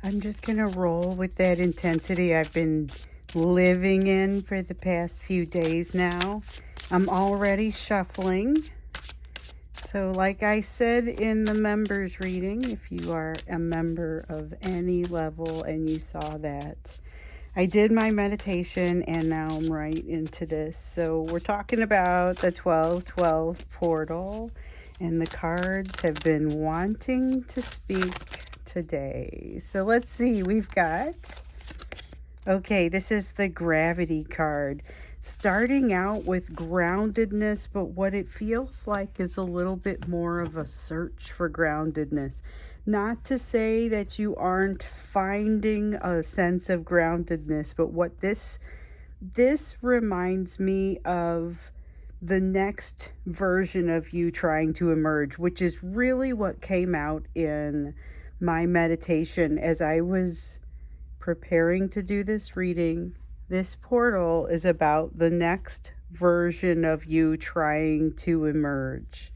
I'm just going to roll with that intensity I've been living in for the past few days now. I'm already shuffling. So like I said in the members reading, if you are a member of any level and you saw that, I did my meditation and now I'm right into this. So we're talking about the 1212 portal, and the cards have been wanting to speak today. So let's see, we've got, okay, this is the gravity card. Starting out with groundedness, but what it feels like is a little bit more of a search for groundedness. Not to say that you aren't finding a sense of groundedness, but what this reminds me of the next version of you trying to emerge, which is really what came out in my meditation as I was preparing to do this reading. This portal is about the next version of you trying to emerge.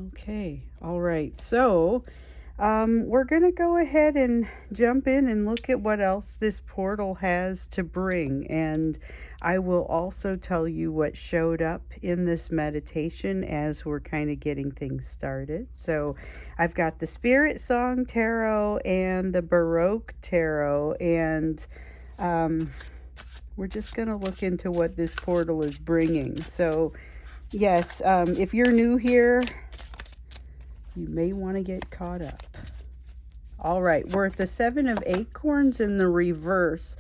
Okay, all right. So we're going to go ahead and jump in and look at what else this portal has to bring. And I will also tell you what showed up in this meditation as we're kind of getting things started. So I've got the Spirit Song Tarot and the Baroque Tarot, and we're just going to look into what this portal is bringing. So yes, if you're new here, you may want to get caught up. All right, we're at the Seven of Acorns in the reverse.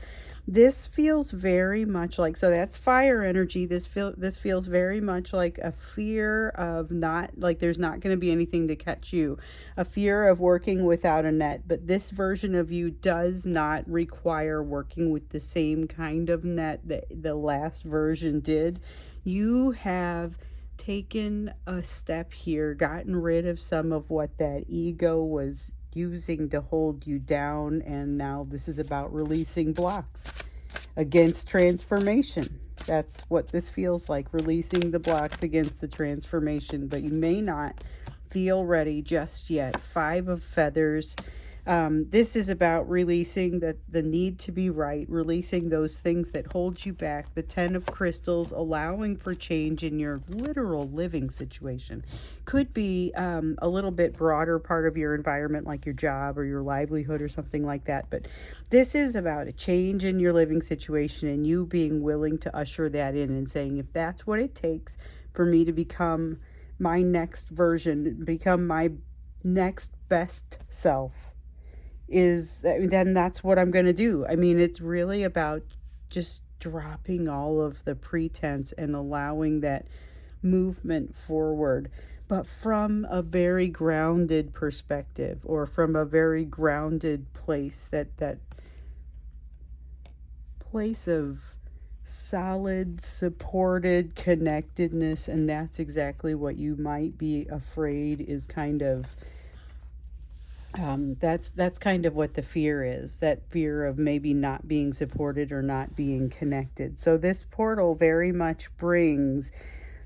This feels very much like, so that's fire energy. This feels very much like a fear of not, like there's not going to be anything to catch you. A fear of working without a net. But this version of you does not require working with the same kind of net that the last version did. You have taken a step here, gotten rid of some of what that ego was using to hold you down, and now this is about releasing blocks against transformation. That's what this feels like, releasing the blocks against the transformation, but you may not feel ready just yet. Five of Feathers. This is about releasing the need to be right, releasing those things that hold you back. The Ten of Crystals, allowing for change in your literal living situation. Could be a little bit broader part of your environment, like your job or your livelihood or something like that. But this is about a change in your living situation and you being willing to usher that in and saying, if that's what it takes for me to become my next version, become my next best self, then that's what I'm going to do. I mean, it's really about just dropping all of the pretense and allowing that movement forward, but from a very grounded perspective, or from a very grounded place, that place of solid, supported connectedness. And that's exactly what you might be afraid is kind of that's kind of what the fear is, that fear of maybe not being supported or not being connected. So this portal very much brings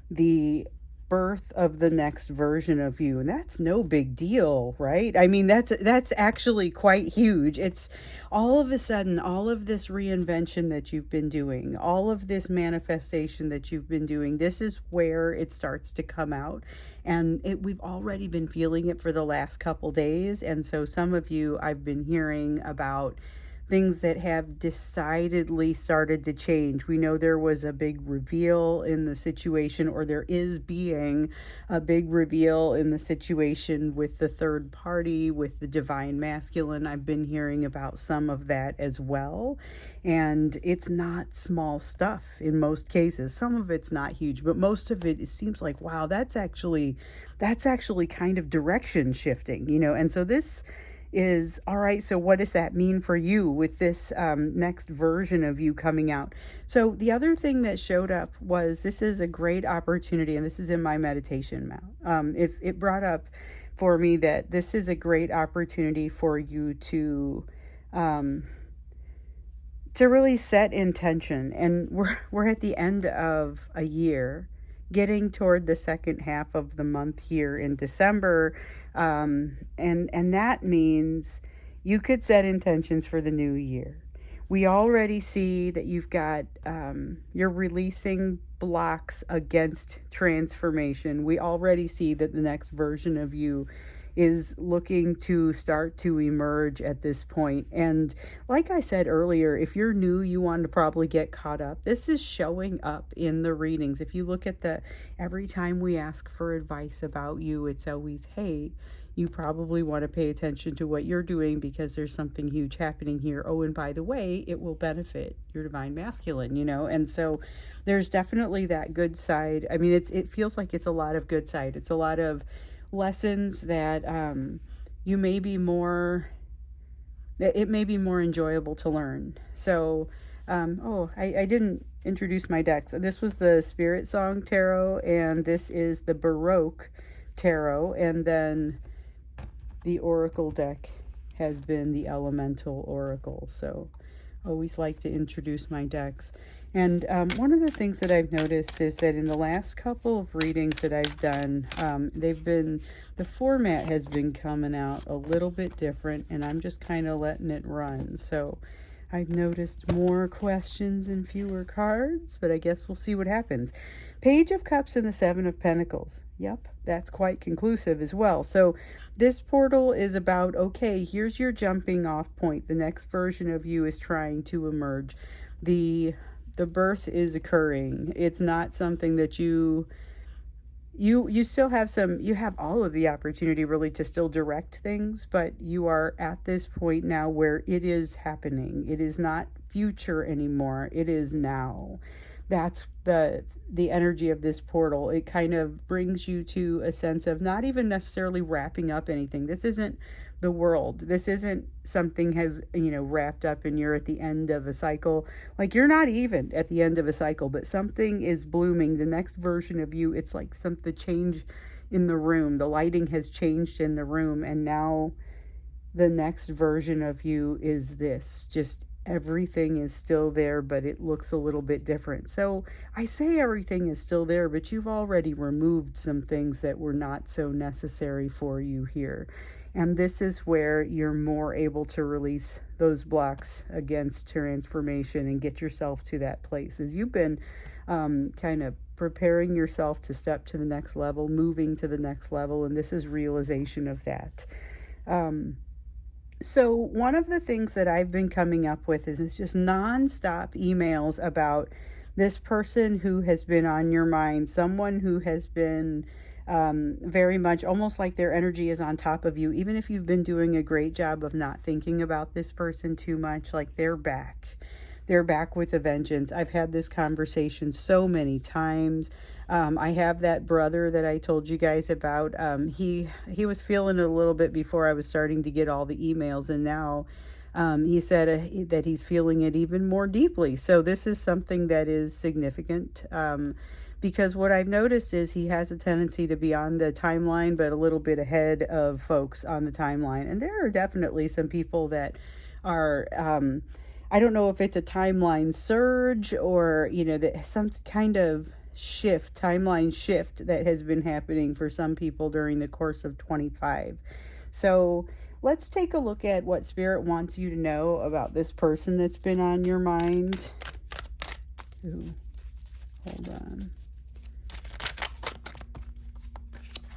the birth of the next version of you, and that's no big deal, right? I mean, that's actually quite huge. It's all of a sudden, all of this reinvention that you've been doing, all of this manifestation that you've been doing, this is where it starts to come out. And we've already been feeling it for the last couple days. And so some of you, I've been hearing about things that have decidedly started to change. We know there was a big reveal in the situation, or there is being a big reveal in the situation with the third party, with the divine masculine. I've been hearing about some of that as well. And it's not small stuff in most cases. Some of it's not huge, but most of it seems like, wow, that's actually kind of direction shifting, And so this is, all right, so what does that mean for you with this next version of you coming out? So the other thing that showed up was, this is a great opportunity, and this is in my meditation mount. It brought up for me that this is a great opportunity for you to really set intention. And we're at the end of a year, getting toward the second half of the month here in December. And that means you could set intentions for the new year. We already see that you've got, you're releasing blocks against transformation. We already see that the next version of you is looking to start to emerge at this point. And like I said earlier, if you're new, you want to probably get caught up. This is showing up in the readings. If you look at every time we ask for advice about you, it's always, hey, you probably want to pay attention to what you're doing because there's something huge happening here. Oh, and by the way, it will benefit your divine masculine, And so there's definitely that good side. I mean, it feels like it's a lot of good side. It's a lot of lessons that you may be more, that it may be more enjoyable to learn. So, I didn't introduce my decks. This was the Spirit Song Tarot, and this is the Baroque Tarot, and then the Oracle deck has been the Elemental Oracle. So always like to introduce my decks. And one of the things that I've noticed is that in the last couple of readings that I've done, the format has been coming out a little bit different, and I'm just kind of letting it run. So I've noticed more questions and fewer cards, but I guess we'll see what happens. Page of Cups and the Seven of Pentacles. Yep, that's quite conclusive as well. So this portal is about, okay, here's your jumping off point. The next version of you is trying to emerge. The birth is occurring. It's not something that you still have you have all of the opportunity really to still direct things, but you are at this point now where it is happening. It is not future anymore. It is now. That's the energy of this portal. It kind of brings you to a sense of not even necessarily wrapping up anything. This isn't the world. This isn't something has, wrapped up and you're at the end of a cycle. Like, you're not even at the end of a cycle, but something is blooming. The next version of you, it's like the change in the room. The lighting has changed in the room, and now the next version of you is this. Just everything is still there, but it looks a little bit different. So I say everything is still there, but you've already removed some things that were not so necessary for you here. And this is where you're more able to release those blocks against transformation and get yourself to that place. As you've been kind of preparing yourself to step to the next level, moving to the next level, and this is realization of that. So one of the things that I've been coming up with is it's just nonstop emails about this person who has been on your mind, someone who has been very much almost like their energy is on top of you. Even if you've been doing a great job of not thinking about this person too much, like they're back. They're back with a vengeance. I've had this conversation so many times. I have that brother that I told you guys about. He was feeling it a little bit before I was starting to get all the emails, and now he said that he's feeling it even more deeply. So this is something that is significant, because what I've noticed is he has a tendency to be on the timeline, but a little bit ahead of folks on the timeline. And there are definitely some people that are, I don't know if it's a timeline surge or, that some kind of timeline shift that has been happening for some people during the course of 25. So let's take a look at what Spirit wants you to know about this person that's been on your mind. Ooh, hold on.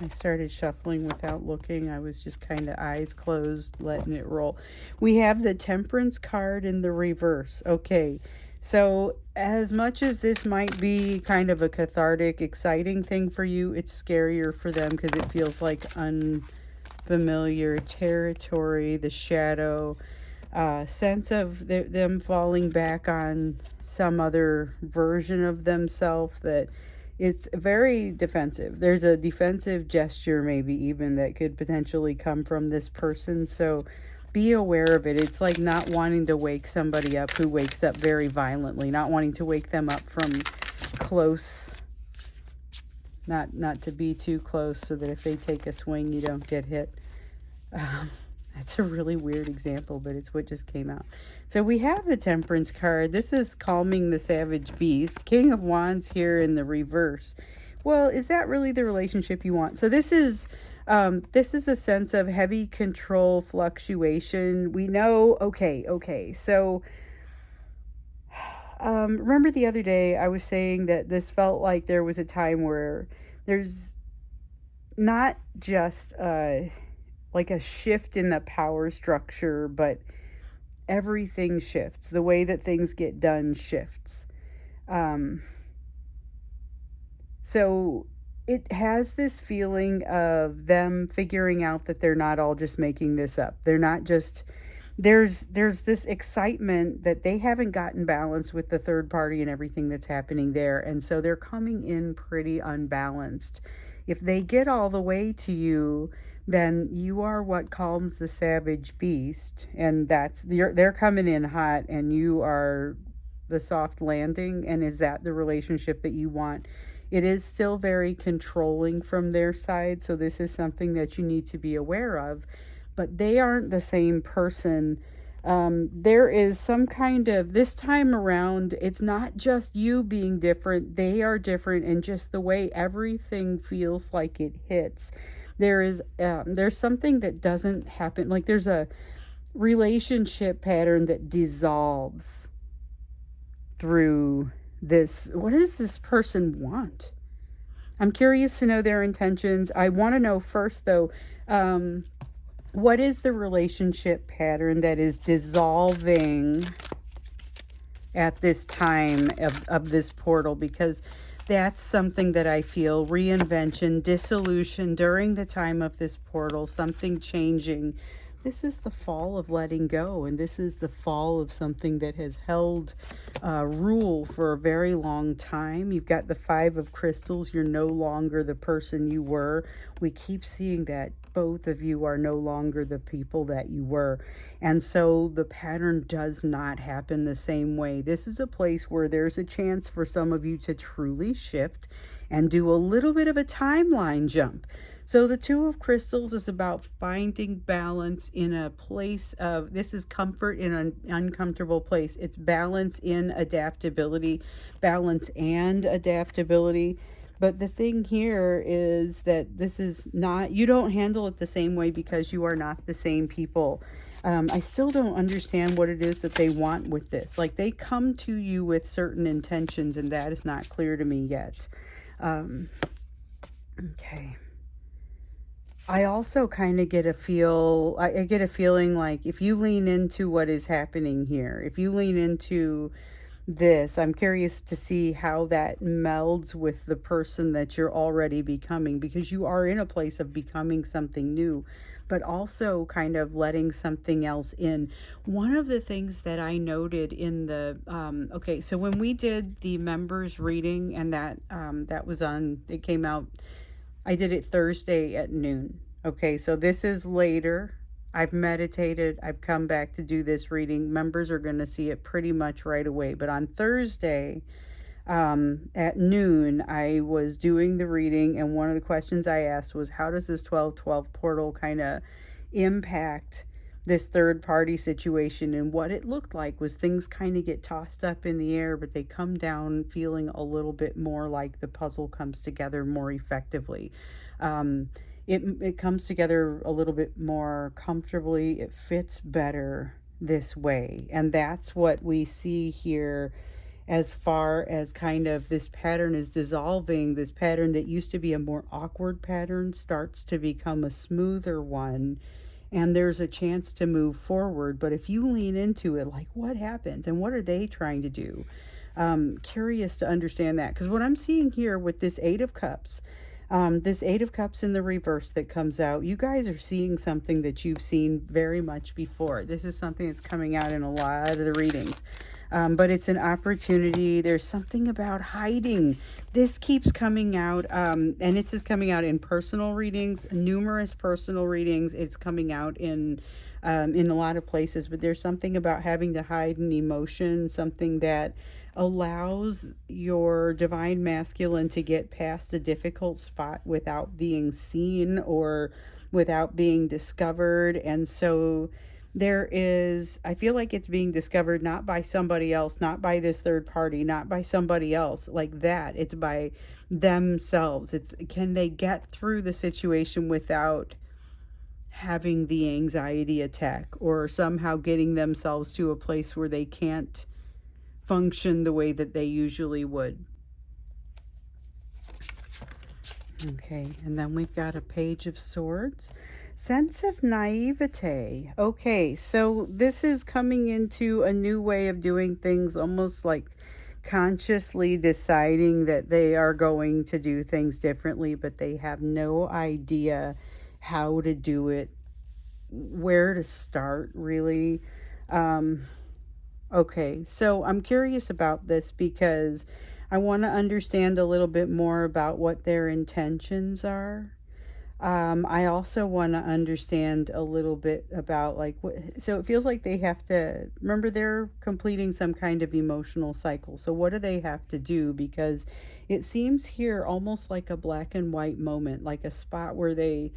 I started shuffling without looking. I was just kind of eyes closed, letting it roll. We have the Temperance card in the reverse. Okay, so as much as this might be kind of a cathartic, exciting thing for you, it's scarier for them because it feels like unfamiliar territory, the shadow, sense of them falling back on some other version of themselves that it's very defensive. There's a defensive gesture maybe even that could potentially come from this person. So be aware of it. It's like not wanting to wake somebody up who wakes up very violently, not wanting to wake them up from close, not to be too close so that if they take a swing, you don't get hit. That's a really weird example, but it's what just came out. So we have the Temperance card. This is calming the savage beast. King of Wands here in the reverse. Well, is that really the relationship you want? So this is This is a sense of heavy control fluctuation. We know, okay. So, remember the other day I was saying that this felt like there was a time where there's not just like a shift in the power structure, but everything shifts. The way that things get done shifts. Um, so it has this feeling of them figuring out that they're not all just making this up. They're not just there's this excitement that they haven't gotten balance with the third party and everything that's happening there, and so they're coming in pretty unbalanced. If they get all the way to you, then you are what calms the savage beast, and they're coming in hot and you are the soft landing. And is that the relationship that you want? It is still very controlling from their side, so this is something that you need to be aware of. But they aren't the same person. There is some kind of, this time around, it's not just you being different, they are different, and just the way everything feels like it hits. There's something that doesn't happen, like there's a relationship pattern that dissolves through this. What does this person want? I'm curious to know their intentions. I want to know first, though, what is the relationship pattern that is dissolving at this time of this portal? Because that's something that I feel, reinvention, dissolution during the time of this portal, something changing. This is the fall of letting go, and this is the fall of something that has held rule for a very long time. You've got the Five of Crystals. You're no longer the person you were. We keep seeing that both of you are no longer the people that you were. And so the pattern does not happen the same way. This is a place where there's a chance for some of you to truly shift and do a little bit of a timeline jump. So the Two of Crystals is about finding balance in a place of, this is comfort in an uncomfortable place. It's balance in adaptability, balance and adaptability. But the thing here is that this is not, you don't handle it the same way because you are not the same people. I still don't understand what it is that they want with this. Like, they come to you with certain intentions, and that is not clear to me yet. Okay. I also kind of get a I get a feeling like if you lean into what is happening here, if you lean into this, I'm curious to see how that melds with the person that you're already becoming, because you are in a place of becoming something new, but also kind of letting something else in. One of the things that I noted in the, okay, so when we did the members reading, and that was on, it came out, I did it Thursday at noon. Okay, so this is later. I've meditated. I've come back to do this reading. Members are going to see it pretty much right away. But on Thursday at noon, I was doing the reading, and one of the questions I asked was, how does this 12/12 portal kind of impact this third party situation? And what it looked like was things kind of get tossed up in the air, but they come down feeling a little bit more like the puzzle comes together more effectively. It comes together a little bit more comfortably. It fits better this way. And that's what we see here, as far as kind of this pattern is dissolving. This pattern that used to be a more awkward pattern starts to become a smoother one. And there's a chance to move forward. But if you lean into it, like, what happens and what are they trying to do? Curious to understand that. Because what I'm seeing here with this Eight of Cups, this Eight of Cups in the reverse that comes out, you guys are seeing something that you've seen very much before. This is something that's coming out in a lot of the readings. But it's an opportunity. There's something about hiding. This keeps coming out, and this is coming out in personal readings, numerous personal readings. It's coming out in a lot of places, but there's something about having to hide an emotion, something that allows your divine masculine to get past a difficult spot without being seen or without being discovered. And so I feel like it's being discovered not by somebody else, not by this third party, not by somebody else like that. It's by themselves. It's, can they get through the situation without having the anxiety attack, or somehow getting themselves to a place where they can't function the way that they usually would. Okay, and then we've got a Page of Swords. Sense of naivete. Okay, so this is coming into a new way of doing things, almost like consciously deciding that they are going to do things differently, but they have no idea how to do it, where to start, really. Okay, so I'm curious about this because I want to understand a little bit more about what their intentions are. I also want to understand a little bit about like what, so it feels like they have to, remember, they're completing some kind of emotional cycle. So what do they have to do? Because it seems here almost like a black and white moment, like a spot where they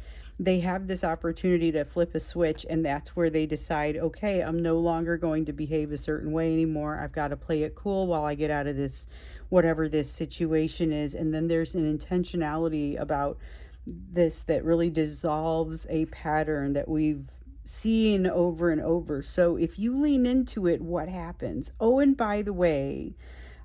have this opportunity to flip a switch, and that's where they decide, okay, I'm no longer going to behave a certain way anymore. I've got to play it cool while I get out of this, whatever this situation is. And then there's an intentionality about this that really dissolves a pattern that we've seen over and over. So if you lean into it, what happens? Oh, and by the way,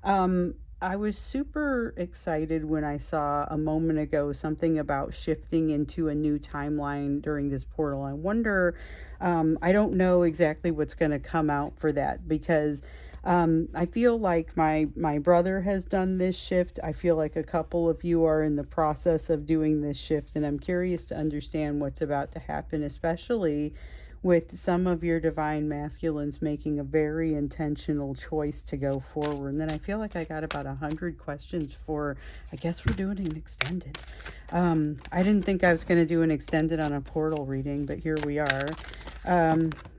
I was super excited when I saw a moment ago something about shifting into a new timeline during this portal. I wonder, I don't know exactly what's going to come out for that, because I feel like my brother has done this shift. I feel like a couple of you are in the process of doing this shift, and I'm curious to understand what's about to happen, especially with some of your divine masculines making a very intentional choice to go forward. And then I feel like I got about 100 questions for, I guess we're doing an extended. I didn't think I was going to do an extended on a portal reading, but here we are.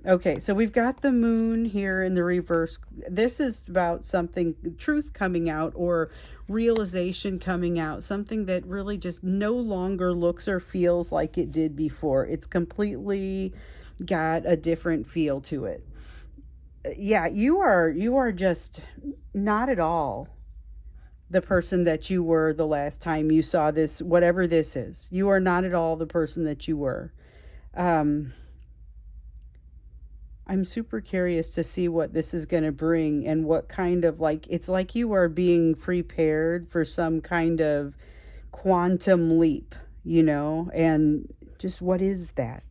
Okay, so we've got the moon here in the reverse. This is about something, truth coming out, or realization coming out, something that really just no longer looks or feels like it did before. It's completely got a different feel to it. Yeah, you are just not at all the person that you were the last time you saw this, whatever this is. You are not at all the person that you were. I'm super curious to see what this is going to bring, and what kind of, like, it's like you are being prepared for some kind of quantum leap, and just what is that?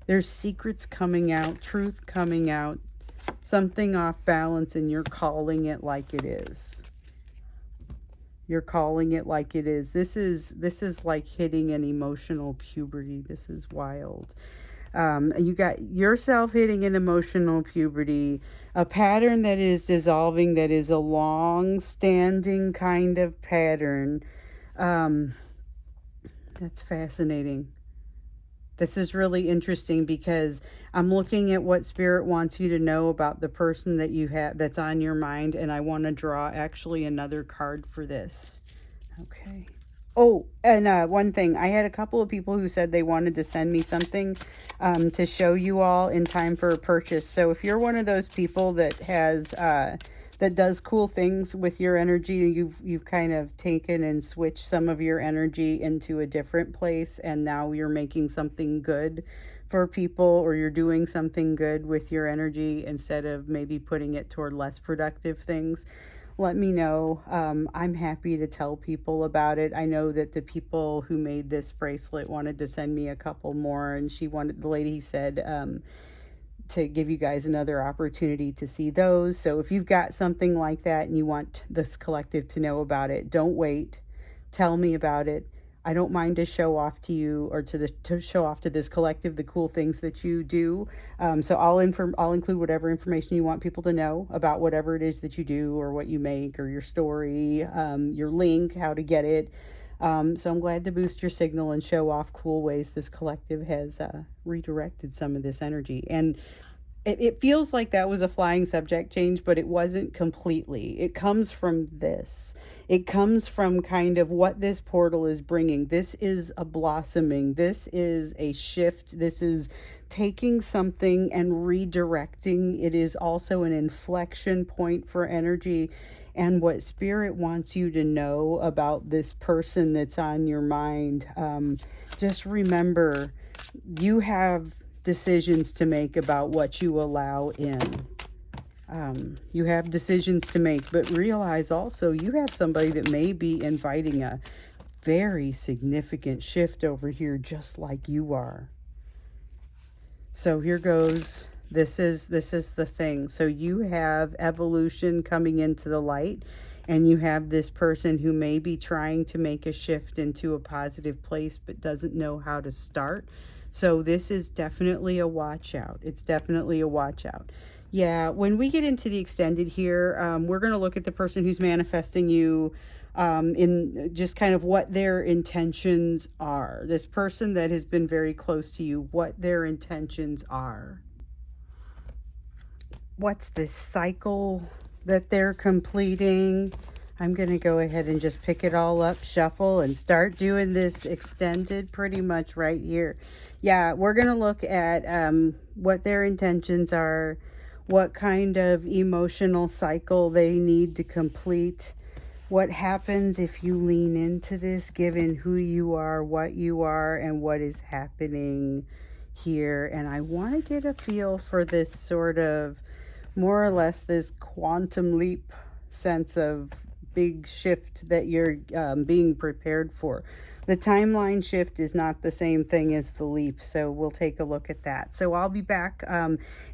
There's secrets coming out, truth coming out, something off balance, and you're calling it like it is. You're calling it like it is. This is like hitting an emotional puberty. This is wild. You got yourself hitting an emotional puberty, a pattern that is dissolving, that is a long-standing kind of pattern. That's fascinating. This is really interesting because I'm looking at what Spirit wants you to know about the person that you have, that's on your mind, and I want to draw actually another card for this. Okay. Oh, and one thing, I had a couple of people who said they wanted to send me something to show you all in time for a purchase. So if you're one of those people that has that does cool things with your energy, you've kind of taken and switched some of your energy into a different place, and now you're making something good for people, or you're doing something good with your energy instead of maybe putting it toward less productive things, let me know. I'm happy to tell people about it. I know that the people who made this bracelet wanted to send me a couple more, and the lady said to give you guys another opportunity to see those. So if you've got something like that and you want this collective to know about it, don't wait. Tell me about it. I don't mind to show off to you, or to show off to this collective the cool things that you do. So I'll include whatever information you want people to know about whatever it is that you do, or what you make, or your story, your link, how to get it. So I'm glad to boost your signal and show off cool ways this collective has redirected some of this energy. And it feels like that was a flying subject change, but it wasn't completely. It comes from this. It comes from kind of what this portal is bringing. This is a blossoming. This is a shift. This is taking something and redirecting. It is also an inflection point for energy. And what Spirit wants you to know about this person that's on your mind, just remember, you have decisions to make about what you allow in. You have decisions to make, but realize also you have somebody that may be inviting a very significant shift over here, just like you are. So here goes. This is the thing. So you have evolution coming into the light, and you have this person who may be trying to make a shift into a positive place but doesn't know how to start. So this is definitely a watch out. It's definitely a watch out. Yeah, when we get into the extended here, we're going to look at the person who's manifesting you, in just kind of what their intentions are. This person that has been very close to you, what their intentions are. What's this cycle that they're completing? I'm going to go ahead and just pick it all up, shuffle, and start doing this extended pretty much right here. Yeah, we're going to look at what their intentions are, what kind of emotional cycle they need to complete, what happens if you lean into this, given who you are, what you are, and what is happening here. And I want to get a feel for this sort of, more or less, this quantum leap sense of big shift that you're being prepared for. The timeline shift is not the same thing as the leap, so we'll take a look at that. So I'll be back.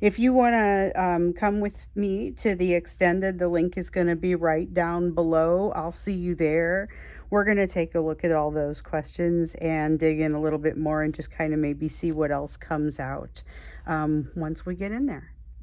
If you want to come with me to the extended, the link is going to be right down below. I'll see you there. We're going to take a look at all those questions and dig in a little bit more and just kind of maybe see what else comes out once we get in there.